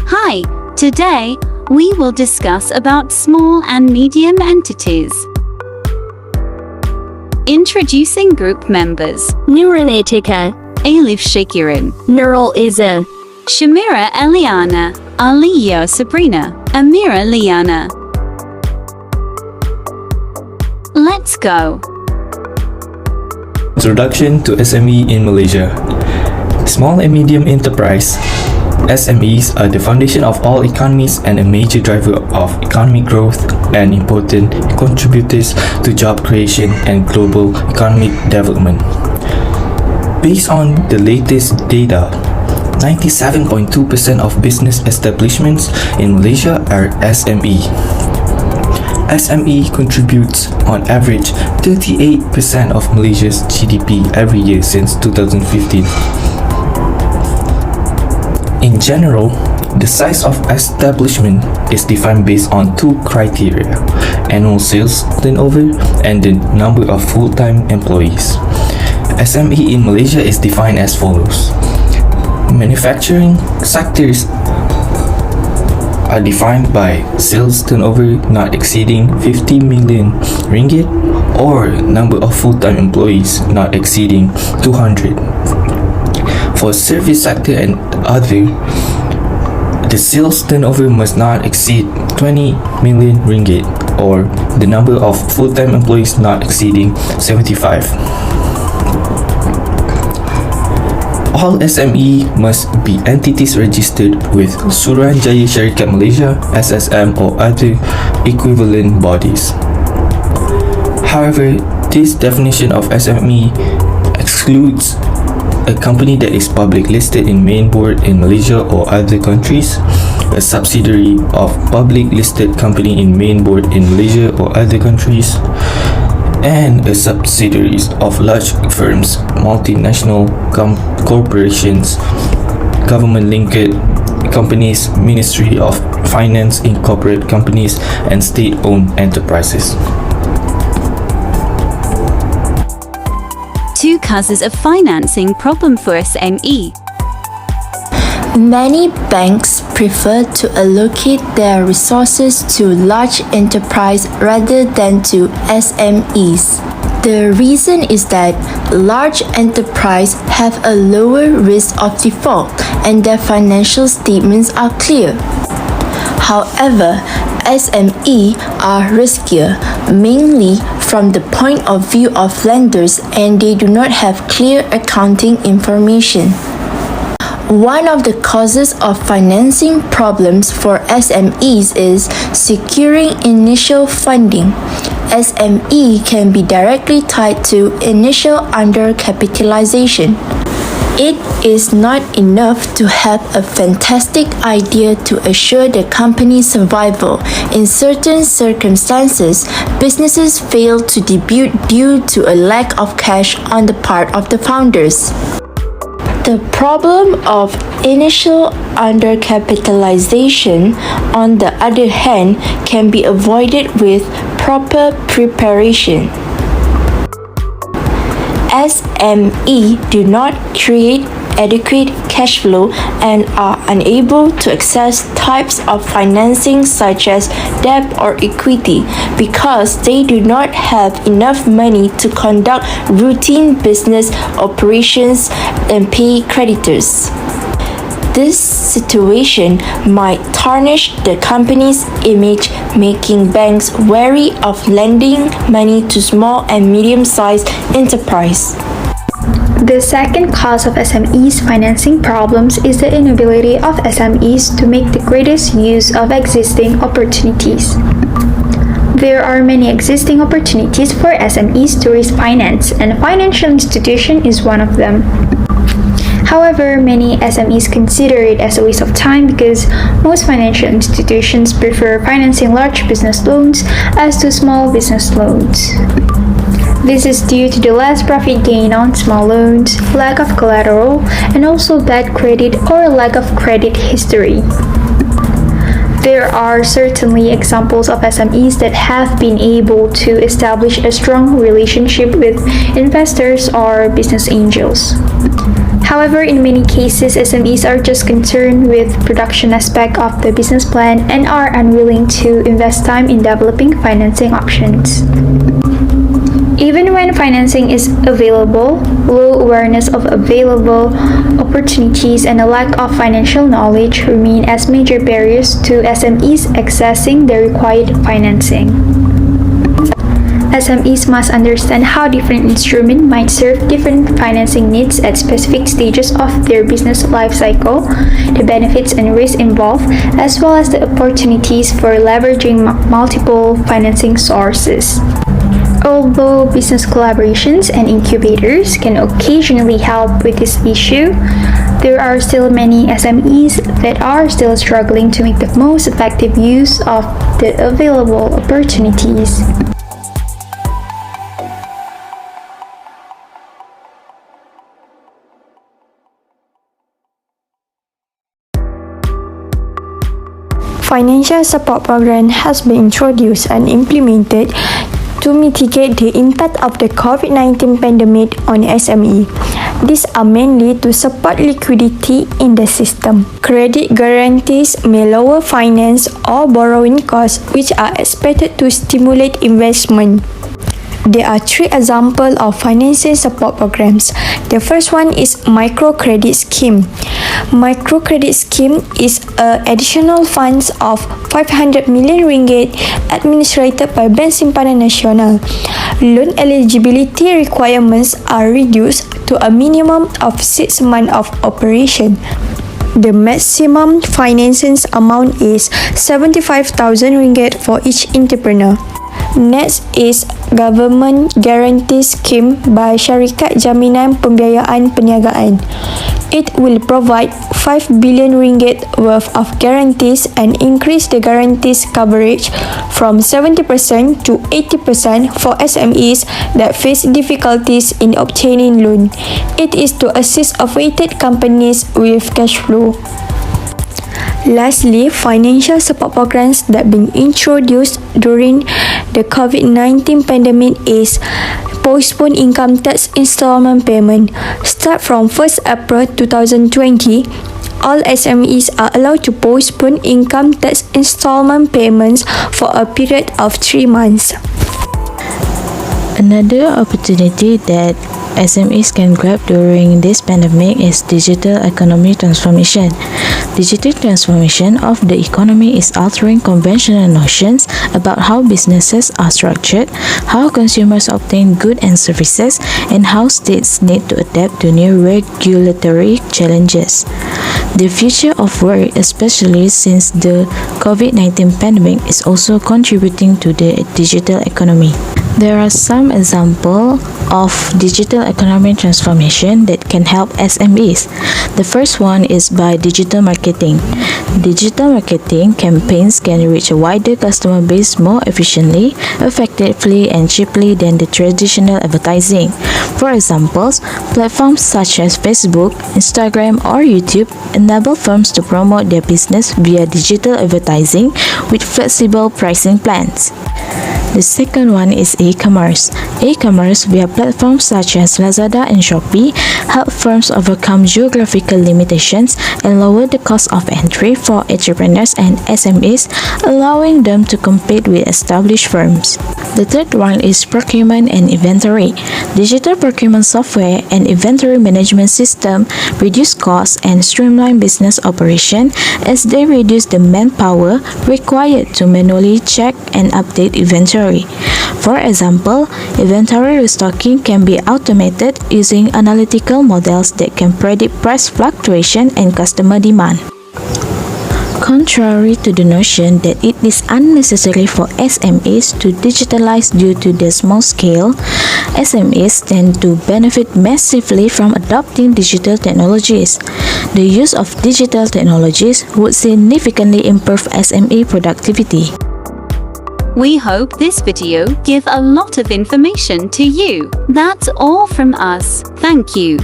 Hi, today we will discuss about small and medium entities. Introducing group members. Nuranetika, Elif Shakirin, Nurul Iza, Shamira Eliana, Aliyo Sabrina, Amira Liana. Let's go. Introduction to SME in Malaysia. Small and medium enterprise SMEs are the foundation of all economies and a major driver of economic growth and important contributors to job creation and global economic development. Based on the latest data, 97.2% of business establishments in Malaysia are SME. SME contributes on average 38% of Malaysia's GDP every year since 2015. In general, the size of establishment is defined based on two criteria: annual sales turnover and the number of full-time employees. SME in Malaysia is defined as follows. Manufacturing sectors are defined by sales turnover not exceeding 50 million ringgit or number of full-time employees not exceeding 200. For service sector and other, the sales turnover must not exceed 20 million ringgit or the number of full-time employees not exceeding 75. All SME must be entities registered with Suruhanjaya Syarikat Malaysia, SSM, or other equivalent bodies. However, this definition of SME excludes a company that is public listed in main board in Malaysia or other countries, a subsidiary of public listed company in main board in Malaysia or other countries, and a subsidiaries of large firms, multinational corporations, government-linked companies, Ministry of Finance incorporated companies, and state-owned enterprises. Two causes of financing problem for SME. Many banks prefer to allocate their resources to large enterprise rather than to SMEs. The reason is that large enterprise have a lower risk of default and their financial statements are clear. However, SME are riskier, mainly from the point of view of lenders, and they do not have clear accounting information. One of the causes of financing problems for SMEs is securing initial funding. SME can be directly tied to initial undercapitalization. It is not enough to have a fantastic idea to assure the company's survival. In certain circumstances, businesses fail to debut due to a lack of cash on the part of the founders. The problem of initial undercapitalization, on the other hand, can be avoided with proper preparation. SME do not create adequate cash flow and are unable to access types of financing such as debt or equity because they do not have enough money to conduct routine business operations and pay creditors. This situation might tarnish the company's image, making banks wary of lending money to small and medium-sized enterprise. The second cause of SMEs financing problems is the inability of SMEs to make the greatest use of existing opportunities. There are many existing opportunities for SMEs to raise finance, and a financial institution is one of them. However, many SMEs consider it as a waste of time because most financial institutions prefer financing large business loans as to small business loans. This is due to the less profit gain on small loans, lack of collateral, and also bad credit or lack of credit history. There are certainly examples of SMEs that have been able to establish a strong relationship with investors or business angels. However, in many cases, SMEs are just concerned with production aspect of the business plan and are unwilling to invest time in developing financing options. Even when financing is available, low awareness of available opportunities and a lack of financial knowledge remain as major barriers to SMEs accessing the required financing. SMEs must understand how different instruments might serve different financing needs at specific stages of their business life cycle, the benefits and risks involved, as well as the opportunities for leveraging multiple financing sources. Although business collaborations and incubators can occasionally help with this issue, there are still many SMEs that are still struggling to make the most effective use of the available opportunities. Financial support program has been introduced and implemented to mitigate the impact of the COVID-19 pandemic on SME. These are mainly to support liquidity in the system. Credit guarantees may lower finance or borrowing costs, which are expected to stimulate investment. There are three examples of financing support programs. The first one is microcredit scheme. Microcredit scheme is additional funds of 500 million ringgit administered by Bank Simpanan Nasional. Loan eligibility requirements are reduced to a minimum of 6 months of operation. The maximum financing amount is 75,000 ringgit for each entrepreneur. Next is Government Guarantee Scheme by Syarikat Jaminan Pembiayaan Perniagaan. It will provide 5 billion ringgit worth of guarantees and increase the guarantees coverage from 70% to 80% for SMEs that face difficulties in obtaining loan. It is to assist affected companies with cash flow. Lastly, financial support programs that been introduced during the COVID-19 pandemic is postpone income tax installment payment. Start from 1st April 2020, all SMEs are allowed to postpone income tax installment payments for a period of 3 months. Another opportunity that SMEs can grab during this pandemic is digital economy transformation. Digital transformation of the economy is altering conventional notions about how businesses are structured, how consumers obtain goods and services, and how states need to adapt to new regulatory challenges. The future of work, especially since the COVID-19 pandemic, is also contributing to the digital economy. There are some examples of digital economy transformation that can help SMEs. The first one is by digital marketing. Digital marketing campaigns can reach a wider customer base more efficiently, effectively, and cheaply than the traditional advertising. For example, platforms such as Facebook, Instagram, or YouTube enable firms to promote their business via digital advertising with flexible pricing plans. The second one is e-commerce. E-commerce via platforms such as Lazada and Shopee help firms overcome geographical limitations and lower the cost of entry for entrepreneurs and SMEs, allowing them to compete with established firms. The third one is procurement and inventory. Digital procurement software and inventory management system reduce costs and streamline business operation as they reduce the manpower required to manually check and update inventory. For example, inventory restocking can be automated using analytical models that can predict price fluctuation and customer demand. Contrary to the notion that it is unnecessary for SMEs to digitalize due to their small scale, SMEs tend to benefit massively from adopting digital technologies. The use of digital technologies would significantly improve SME productivity. We hope this video give a lot of information to you. That's all from us. Thank you.